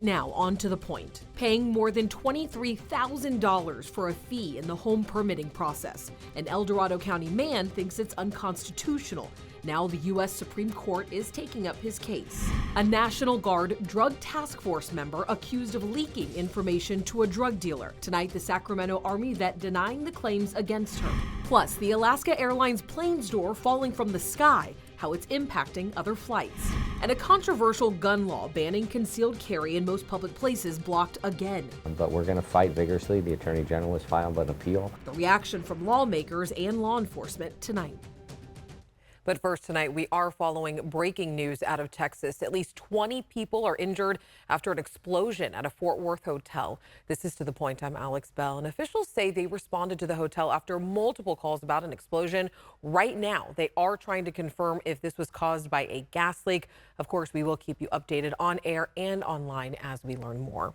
Now, on to the point. Paying more than $23,000 for a fee in the home permitting process. An El Dorado County man thinks it's unconstitutional. Now the U.S. Supreme Court is taking up his case. A National Guard drug task force member accused of leaking information to a drug dealer. Tonight, the Sacramento Army vet denying the claims against her. Plus, the Alaska Airlines plane's door falling from the sky, how it's impacting other flights. And a controversial gun law banning concealed carry in most public places blocked again. But we're going to fight vigorously. The Attorney General has filed an appeal. The reaction from lawmakers and law enforcement tonight. But first tonight, we are following breaking news out of Texas. At least 20 people are injured after an explosion at a Fort Worth hotel. This is To the Point. I'm Alex Bell, and officials say they responded to the hotel after multiple calls about an explosion. Right now, they are trying to confirm if this was caused by a gas leak. Of course, we will keep you updated on air and online as we learn more.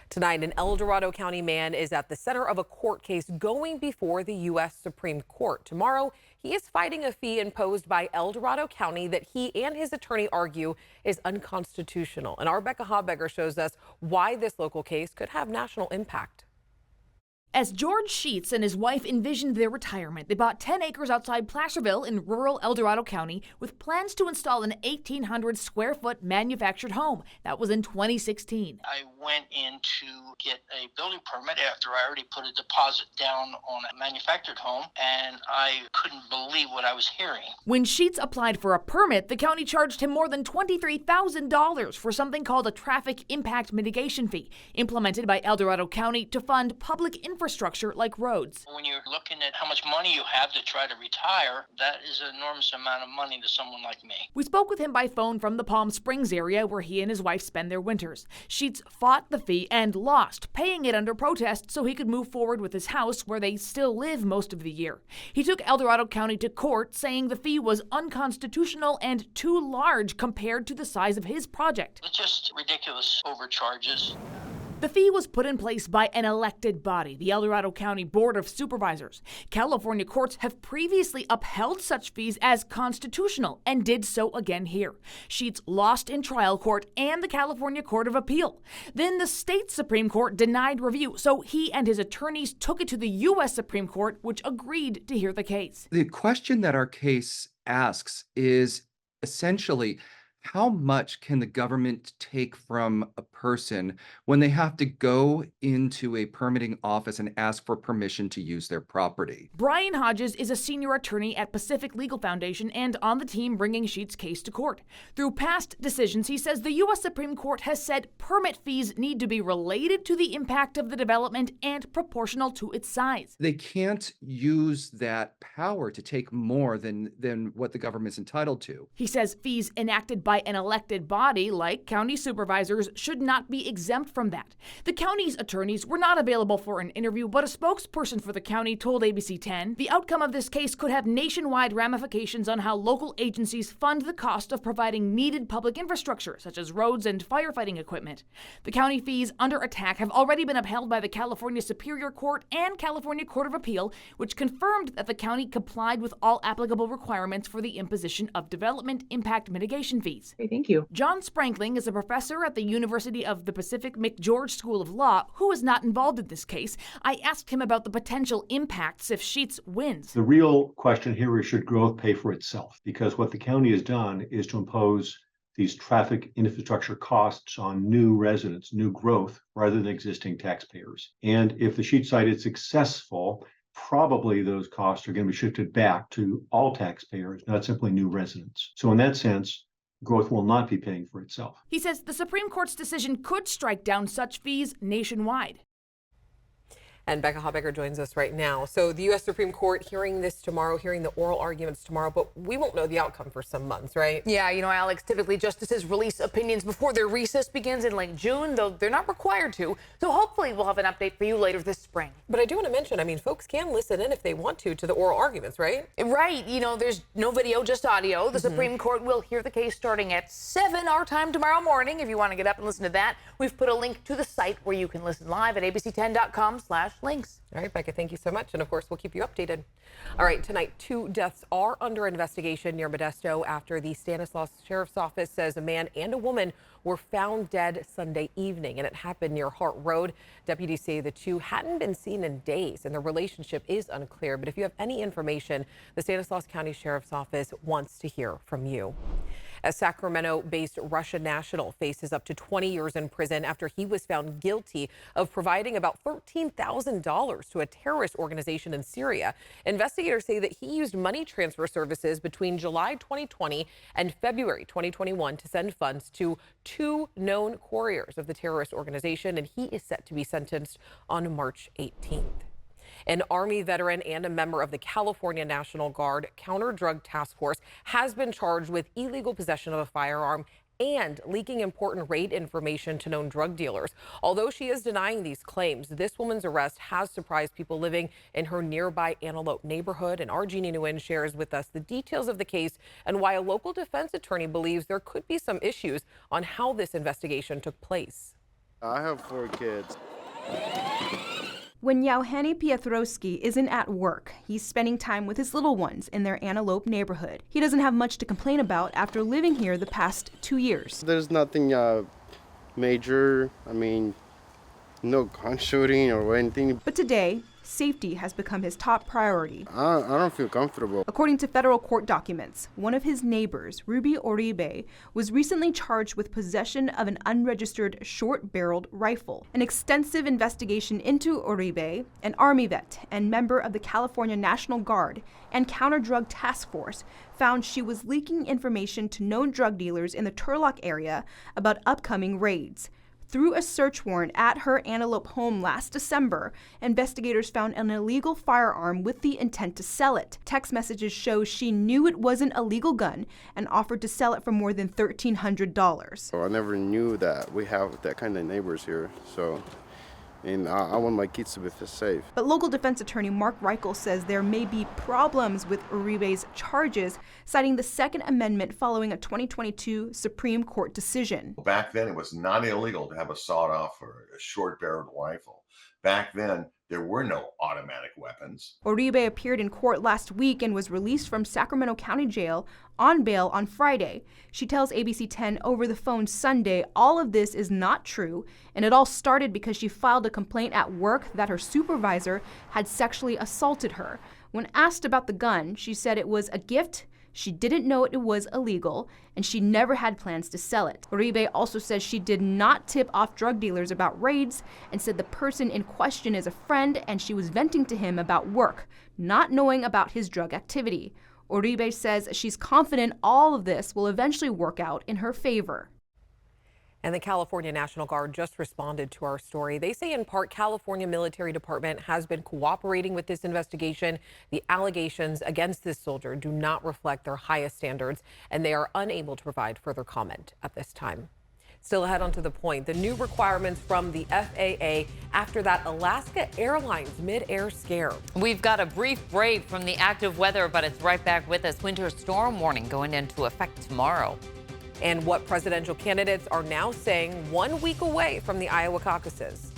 Tonight, an El Dorado County man is at the center of a court case going before the U.S. Supreme Court. Tomorrow, he is fighting a fee imposed by El Dorado County that he and his attorney argue is unconstitutional. And our Becca Habegger shows us why this local case could have national impact. As George Sheets and his wife envisioned their retirement, they bought 10 acres outside Placerville in rural El Dorado County with plans to install an 1,800 square foot manufactured home. That was in 2016. I went in to get a building permit after I already put a deposit down on a manufactured home, and I couldn't believe what I was hearing. When Sheets applied for a permit, the county charged him more than $23,000 for something called a traffic impact mitigation fee, implemented by El Dorado County to fund public infrastructure like roads. When you're looking at how much money you have to try to retire, that is an enormous amount of money to someone like me. We spoke with him by phone from the Palm Springs area where he and his wife spend their winters. Sheets fought the fee and lost, paying it under protest so he could move forward with his house where they still live most of the year. He took El Dorado County to court, saying the fee was unconstitutional and too large compared to the size of his project. It's just ridiculous overcharges. The fee was put in place by an elected body, the El Dorado County Board of Supervisors. California courts have previously upheld such fees as constitutional and did so again here. Sheets lost in trial court and the California Court of Appeal. Then the state Supreme Court denied review, so he and his attorneys took it to the U.S. Supreme Court, which agreed to hear the case. The question that our case asks is essentially, how much can the government take from a person when they have to go into a permitting office and ask for permission to use their property? Brian Hodges is a senior attorney at Pacific Legal Foundation and on the team bringing Sheets' case to court. Through past decisions, he says the U.S. Supreme Court has said permit fees need to be related to the impact of the development and proportional to its size. They can't use that power to take more than what the government's entitled to. He says fees enacted by an elected body like county supervisors should not be exempt from that. The county's attorneys were not available for an interview, but a spokesperson for the county told ABC 10 the outcome of this case could have nationwide ramifications on how local agencies fund the cost of providing needed public infrastructure, such as roads and firefighting equipment. The county fees under attack have already been upheld by the California Superior Court and California Court of Appeal, which confirmed that the county complied with all applicable requirements for the imposition of development impact mitigation fees. Hey, thank you. John Sprankling is a professor at the University of the Pacific McGeorge School of Law who is not involved in this case. I asked him about the potential impacts if Sheets wins. The real question here is, should growth pay for itself? Because what the county has done is to impose these traffic infrastructure costs on new residents, new growth, rather than existing taxpayers. And if the Sheets site is successful, probably those costs are going to be shifted back to all taxpayers, not simply new residents. So in that sense, growth will not be paying for itself. He says the Supreme Court's decision could strike down such fees nationwide. And Becca Habegger joins us right now. So the U.S. Supreme Court hearing this tomorrow, hearing the oral arguments tomorrow, but we won't know the outcome for some months, right? Yeah, you know, Alex, typically justices release opinions before their recess begins in late June, though they're not required to. So hopefully we'll have an update for you later this spring. But I do want to mention, I mean, folks can listen in if they want to the oral arguments, right? Right. You know, there's no video, just audio. The Supreme Court will hear the case starting at 7 our time tomorrow morning. If you want to get up and listen to that, we've put a link to the site where you can listen live at abc10.com/. links. All right, Becca, thank you so much. And of course, we'll keep you updated. All right, tonight, 2 deaths are under investigation near Modesto after the Stanislaus Sheriff's Office says a man and a woman were found dead Sunday evening, and it happened near Hart Road. Deputies say the two hadn't been seen in days, and their relationship is unclear. But if you have any information, the Stanislaus County Sheriff's Office wants to hear from you. A Sacramento-based Russian national faces up to 20 years in prison after he was found guilty of providing about $13,000 to a terrorist organization in Syria. Investigators say that he used money transfer services between July 2020 and February 2021 to send funds to 2 known couriers of the terrorist organization, and he is set to be sentenced on March 18th. An Army veteran and a member of the California National Guard Counter-Drug Task Force has been charged with illegal possession of a firearm and leaking important raid information to known drug dealers. Although she is denying these claims, this woman's arrest has surprised people living in her nearby Antelope neighborhood. And our Jeannie Nguyen shares with us the details of the case and why a local defense attorney believes there could be some issues on how this investigation took place. I have 4 kids. When Yauheni Pietrowski isn't at work, he's spending time with his little ones in their Antelope neighborhood. He doesn't have much to complain about after living here the past 2 years. There's nothing major. I mean, no gun shooting or anything. But today, safety has become his top priority. I don't feel comfortable. According to federal court documents, one of his neighbors, Ruby Oribe, was recently charged with possession of an unregistered short-barreled rifle. An extensive investigation into Oribe, an Army vet and member of the California National Guard and Counter-Drug Task Force, found she was leaking information to known drug dealers in the Turlock area about upcoming raids. Through a search warrant at her Antelope home last December, investigators found an illegal firearm with the intent to sell it. Text messages show she knew it wasn't a legal gun and offered to sell it for more than $1,300. So I never knew that we have that kind of neighbors here. And I want my kids to be safe. But local defense attorney Mark Reichel says there may be problems with Uribe's charges, citing the Second Amendment following a 2022 Supreme Court decision. Back then, it was not illegal to have a sawed-off or a short-barreled rifle. Back then, there were no automatic weapons. Oribe appeared in court last week and was released from Sacramento County Jail on bail on Friday. She tells ABC 10 over the phone Sunday all of this is not true, and it all started because she filed a complaint at work that her supervisor had sexually assaulted her. When asked about the gun, she said it was a gift, she didn't know it was illegal, and she never had plans to sell it. Oribe also says she did not tip off drug dealers about raids and said the person in question is a friend and she was venting to him about work, not knowing about his drug activity. Oribe says she's confident all of this will eventually work out in her favor. And the California National Guard just responded to our story. They say in part California Military Department has been cooperating with this investigation. The allegations against this soldier do not reflect their highest standards, and they are unable to provide further comment at this time. Still ahead onto the point, the new requirements from the FAA after that Alaska Airlines mid-air scare. We've got a brief break from the active weather, but it's right back with us. Winter storm warning going into effect tomorrow. And what presidential candidates are now saying 1 week away from the Iowa caucuses.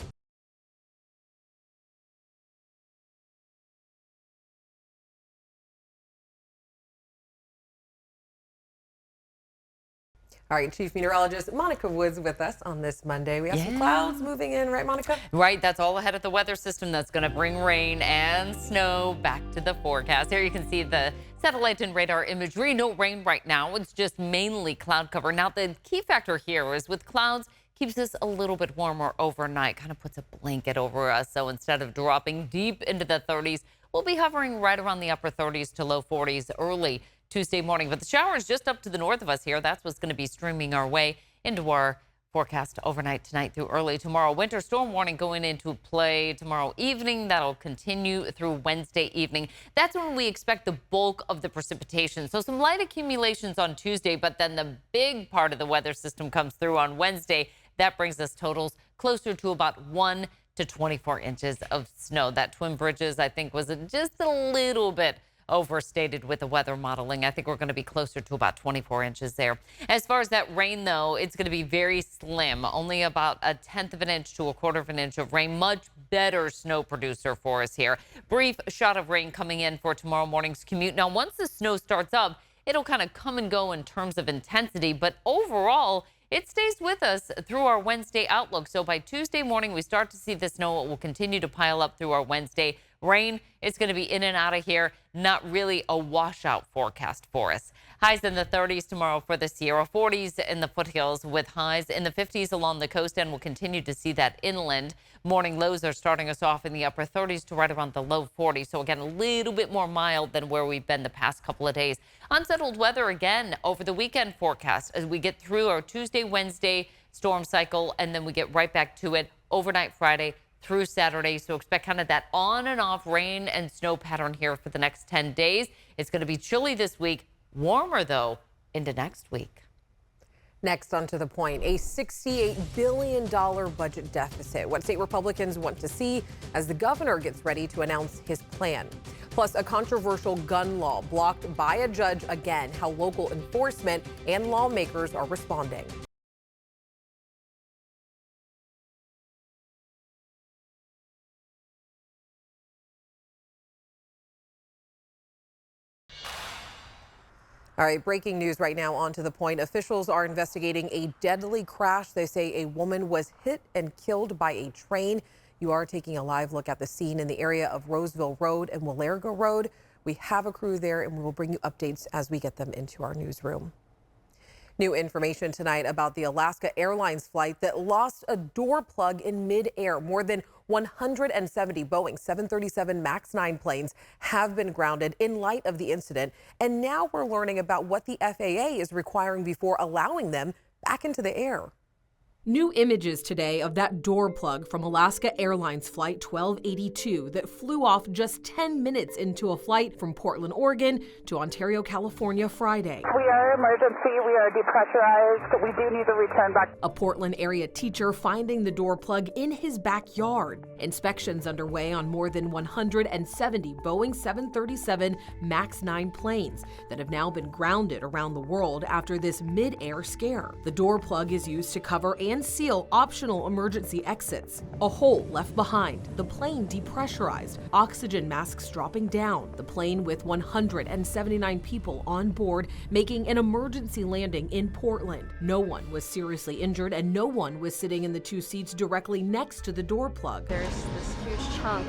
All right, Chief Meteorologist Monica Woods with us on this Monday. We have some clouds moving in, right, Monica? Right, that's all ahead of the weather system that's going to bring rain and snow back to the forecast. Here you can see the satellite and radar imagery. No rain right now. It's just mainly cloud cover. Now, the key factor here is with clouds, keeps us a little bit warmer overnight, kind of puts a blanket over us. So instead of dropping deep into the 30s, we'll be hovering right around the upper 30s to low 40s early Tuesday morning. But the showers just up to the north of us here. That's what's going to be streaming our way into our forecast overnight tonight through early tomorrow. Winter storm warning going into play tomorrow evening. That'll continue through Wednesday evening. That's when we expect the bulk of the precipitation. So some light accumulations on Tuesday, but then the big part of the weather system comes through on Wednesday. That brings us totals closer to about 1 to 24 inches of snow. That Twin Bridges, I think, was just a little bit overstated with the weather modeling. I think we're going to be closer to about 24 inches there. As far as that rain, though, it's going to be very slim, only about 1/10 of an inch to 1/4 of an inch of rain, much better snow producer for us here. Brief shot of rain coming in for tomorrow morning's commute. Now, once the snow starts up, it'll kind of come and go in terms of intensity, but overall, it stays with us through our Wednesday outlook. So by Tuesday morning, we start to see the snow. It will continue to pile up through our Wednesday. Rain is going to be in and out of here. Not really a washout forecast for us. Highs in the 30s tomorrow for the Sierra, 40s in the foothills with highs in the 50s along the coast, and we'll continue to see that inland. Morning lows are starting us off in the upper 30s to right around the low 40s. So again, a little bit more mild than where we've been the past couple of days. Unsettled weather again over the weekend forecast as we get through our Tuesday, Wednesday storm cycle, and then we get right back to it overnight Friday through Saturday. So expect kind of that on and off rain and snow pattern here for the next 10 days. It's going to be chilly this week, warmer though into next week. Next, on To the Point, a $68 billion budget deficit. What state Republicans want to see as the governor gets ready to announce his plan. Plus, a controversial gun law blocked by a judge again, how local enforcement and lawmakers are responding. All right, breaking news right now on To the Point. Officials are investigating a deadly crash. They say a woman was hit and killed by a train. You are taking a live look at the scene in the area of Roseville Road and Willargo Road. We have a crew there, and we will bring you updates as we get them into our newsroom. New information tonight about the Alaska Airlines flight that lost a door plug in midair. More than 170 Boeing 737 MAX 9 planes have been grounded in light of the incident. And now we're learning about what the FAA is requiring before allowing them back into the air. New images today of that door plug from Alaska Airlines Flight 1282 that flew off just 10 minutes into a flight from Portland, Oregon to Ontario, California Friday. We are emergency. We are depressurized. We do need to return back. A Portland area teacher finding the door plug in his backyard. Inspections underway on more than 170 Boeing 737 MAX 9 planes that have now been grounded around the world after this mid-air scare. The door plug is used to cover and seal optional emergency exits. A hole left behind, the plane depressurized, oxygen masks dropping down, the plane with 179 people on board making an emergency landing in Portland. No one was seriously injured and no one was sitting in the two seats directly next to the door plug. There's this huge chunk,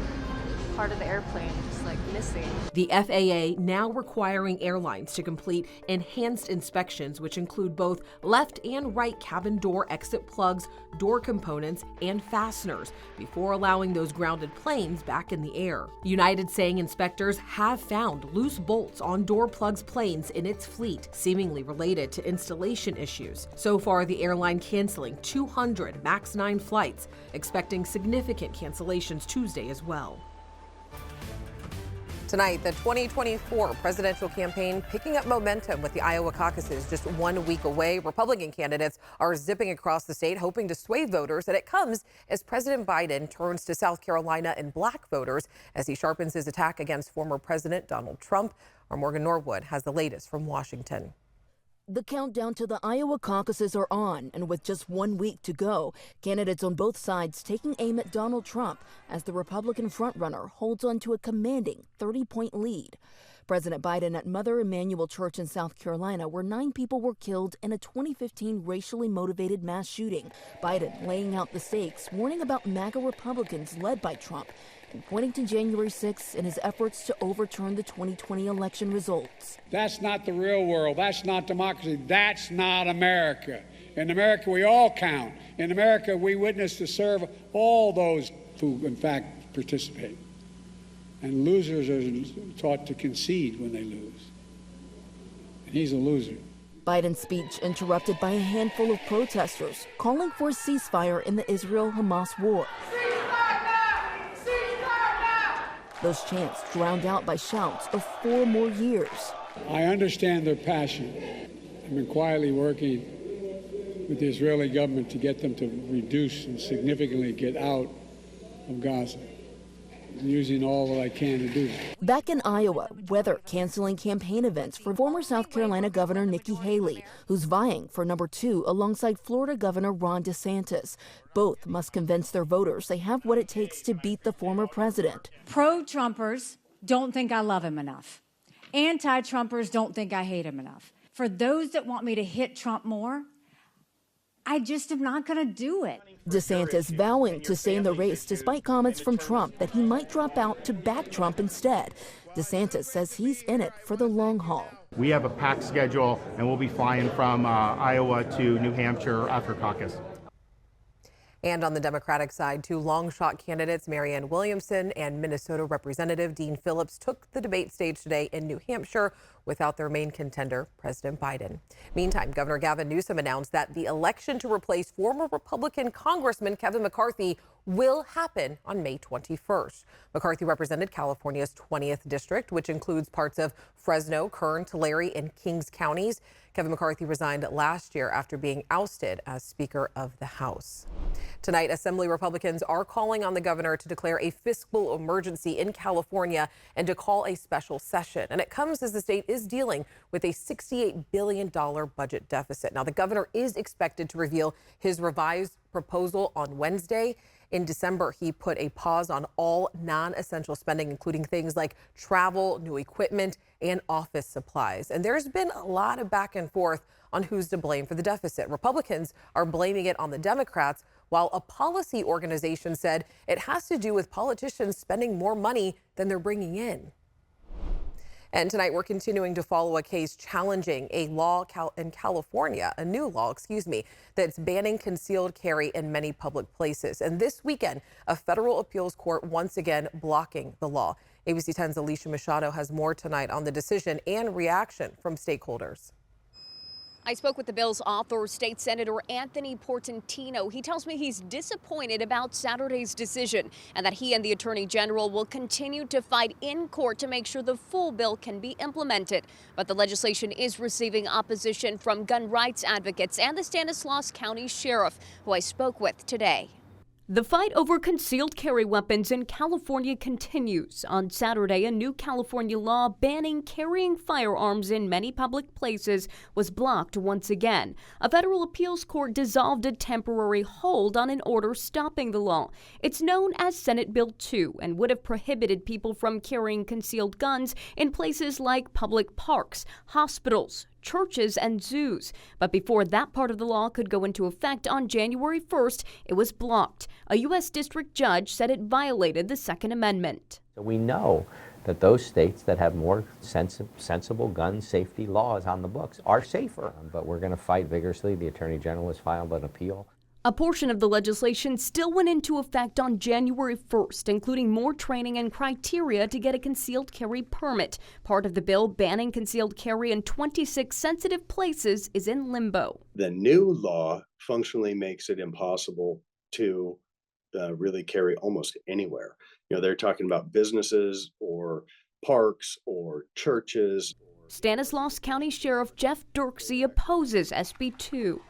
part of the airplane just like missing. The FAA now requiring airlines to complete enhanced inspections, which include both left and right cabin door exit plugs, door components, and fasteners before allowing those grounded planes back in the air. United saying inspectors have found loose bolts on door plugs planes in its fleet, seemingly related to installation issues. So far, the airline canceling 200 MAX 9 flights, expecting significant cancellations Tuesday as well. Tonight, the 2024 presidential campaign picking up momentum with the Iowa caucuses just 1 week away. Republican candidates are zipping across the state, hoping to sway voters, and it comes as President Biden turns to South Carolina and black voters as he sharpens his attack against former President Donald Trump. Our Morgan Norwood has the latest from Washington. The countdown to the Iowa caucuses are on, and with just 1 week to go, candidates on both sides taking aim at Donald Trump as the Republican frontrunner holds on to a commanding 30-point lead. President Biden at Mother Emanuel Church in South Carolina, where 9 people were killed in a 2015 racially motivated mass shooting. Biden laying out the stakes, warning about MAGA Republicans led by Trump, and pointing to January 6th in his efforts to overturn the 2020 election results. That's not the real world. That's not democracy. That's not America. In America, we all count. In America, we witness to serve all those who, in fact, participate. And losers are taught to concede when they lose. And he's a loser. Biden's speech interrupted by a handful of protesters calling for a ceasefire in the Israel-Hamas war. Those chants drowned out by shouts of 4 more years. I understand their passion. I've been quietly working with the Israeli government to get them to reduce and significantly get out of Gaza. using all that I can to do that. Back in Iowa, weather canceling campaign events for former South Carolina Governor Nikki Haley, who's vying for number 2 alongside Florida Governor Ron DeSantis. Both must convince their voters they have what it takes to beat the former president. Pro-Trumpers don't think I love him enough. Anti-Trumpers don't think I hate him enough. For those that want me to hit Trump more, I just am not going to do it. DeSantis vowing to stay in the race despite comments from Trump that he might drop out to back Trump instead. DeSantis says he's in it for the long haul. We have a packed schedule, and we'll be flying from Iowa to New Hampshire after caucus. And on the Democratic side, 2 long-shot candidates, Marianne Williamson and Minnesota Representative Dean Phillips, took the debate stage today in New Hampshire without their main contender, President Biden. Meantime, Governor Gavin Newsom announced that the election to replace former Republican Congressman Kevin McCarthy will happen on May 21st. McCarthy represented California's 20th district, which includes parts of Fresno, Kern, Tulare, and Kings counties. Kevin McCarthy resigned last year after being ousted as Speaker of the House. Tonight, Assembly Republicans are calling on the governor to declare a fiscal emergency in California and to call a special session. And it comes as the state is dealing with a $68 billion budget deficit. Now, the governor is expected to reveal his revised proposal on Wednesday. In December, he put a pause on all non-essential spending, including things like travel, new equipment, and office supplies. And there's been a lot of back and forth on who's to blame for the deficit. Republicans are blaming it on the Democrats, while a policy organization said it has to do with politicians spending more money than they're bringing in. And tonight, we're continuing to follow a case challenging a law in California, a new law, that's banning concealed carry in many public places. And this weekend, a federal appeals court once again blocking the law. ABC 10's Alicia Machado has more tonight on the decision and reaction from stakeholders. I spoke with the bill's author, State Senator Anthony Portantino. He tells me he's disappointed about Saturday's decision and that he and the Attorney General will continue to fight in court to make sure the full bill can be implemented. But the legislation is receiving opposition from gun rights advocates and the Stanislaus County Sheriff, who I spoke with today. The fight over concealed carry weapons in California continues. On Saturday, a new California law banning carrying firearms in many public places was blocked once again. A federal appeals court dissolved a temporary hold on an order stopping the law. It's known as Senate Bill 2 and would have prohibited people from carrying concealed guns in places like public parks, hospitals, churches, and zoos. But before that part of the law could go into effect on January 1st, it was blocked. A U.S. district judge said it violated the Second Amendment. We know that those states that have more sensible gun safety laws on the books are safer, but we're going to fight vigorously. The Attorney General has filed an appeal. A portion of the legislation still went into effect on January 1st, including more training and criteria to get a concealed carry permit. Part of the bill banning concealed carry in 26 sensitive places is in limbo. The new law functionally makes it impossible to really carry almost anywhere. They're talking about businesses or parks or churches. Stanislaus County Sheriff Jeff Dirksey opposes SB 2.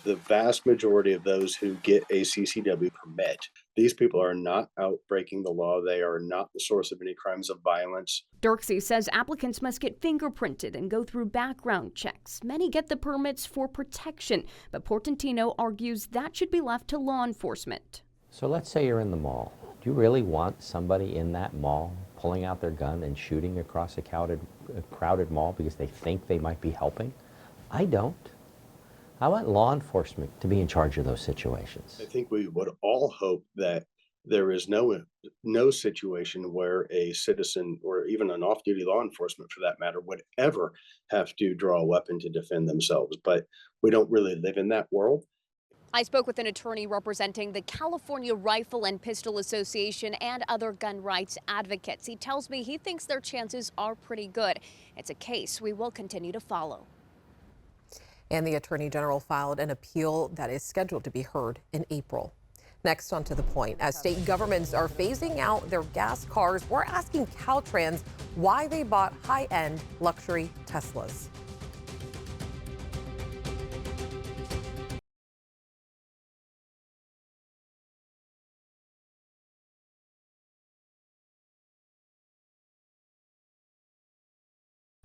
The vast majority of those who get a CCW permit, these people are not out breaking the law. They are not the source of any crimes of violence. Dirksey says applicants must get fingerprinted and go through background checks. Many get the permits for protection, but Portantino argues that should be left to law enforcement. So let's say you're in the mall. Do you really want somebody in that mall pulling out their gun and shooting across a crowded mall because they think they might be helping? I don't. I want law enforcement to be in charge of those situations. I think we would all hope that there is no situation where a citizen or even an off-duty law enforcement, for that matter, would ever have to draw a weapon to defend themselves. But we don't really live in that world. I spoke with an attorney representing the California Rifle and Pistol Association and other gun rights advocates. He tells me he thinks their chances are pretty good. It's a case we will continue to follow. And the Attorney General filed an appeal that is scheduled to be heard in April. Next, on to the point. As state governments are phasing out their gas cars, we're asking Caltrans why they bought high-end luxury Teslas.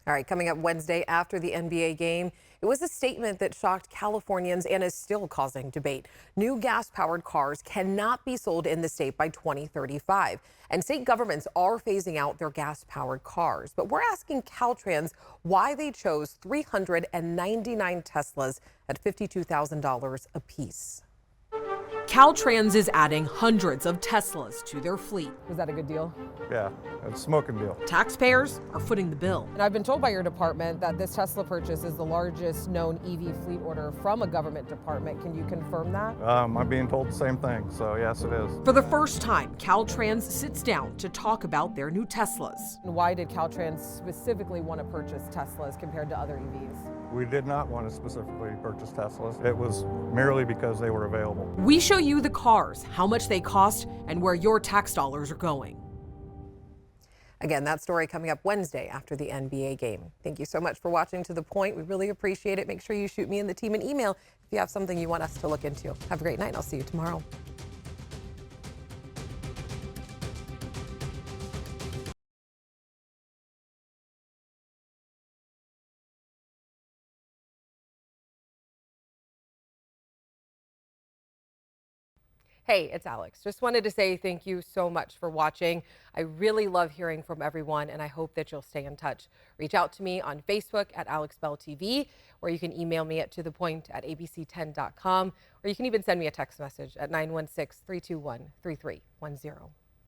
All right, coming up Wednesday after the NBA game, it was a statement that shocked Californians and is still causing debate. New gas-powered cars cannot be sold in the state by 2035, and state governments are phasing out their gas-powered cars. But we're asking Caltrans why they chose 399 Teslas at $52,000 apiece. Caltrans is adding hundreds of Teslas to their fleet. Was that a good deal? Yeah, it's a smoking deal. Taxpayers are footing the bill. And I've been told by your department that this Tesla purchase is the largest known EV fleet order from a government department. Can you confirm that? I'm being told the same thing, so yes, it is. For the first time, Caltrans sits down to talk about their new Teslas. And why did Caltrans specifically want to purchase Teslas compared to other EVs? We did not want to specifically purchase Teslas. It was merely because they were available. We show you the cars, how much they cost, and where your tax dollars are going. Again, that story coming up Wednesday after the NBA game. Thank you so much for watching To The Point. We really appreciate it. Make sure you shoot me and the team an email if you have something you want us to look into. Have a great night. I'll see you tomorrow. Hey, it's Alex. Just wanted to say thank you so much for watching. I really love hearing from everyone, and I hope that you'll stay in touch. Reach out to me on Facebook at AlexBellTV, or you can email me at tothepoint@abc10.com, or you can even send me a text message at 916-321-3310.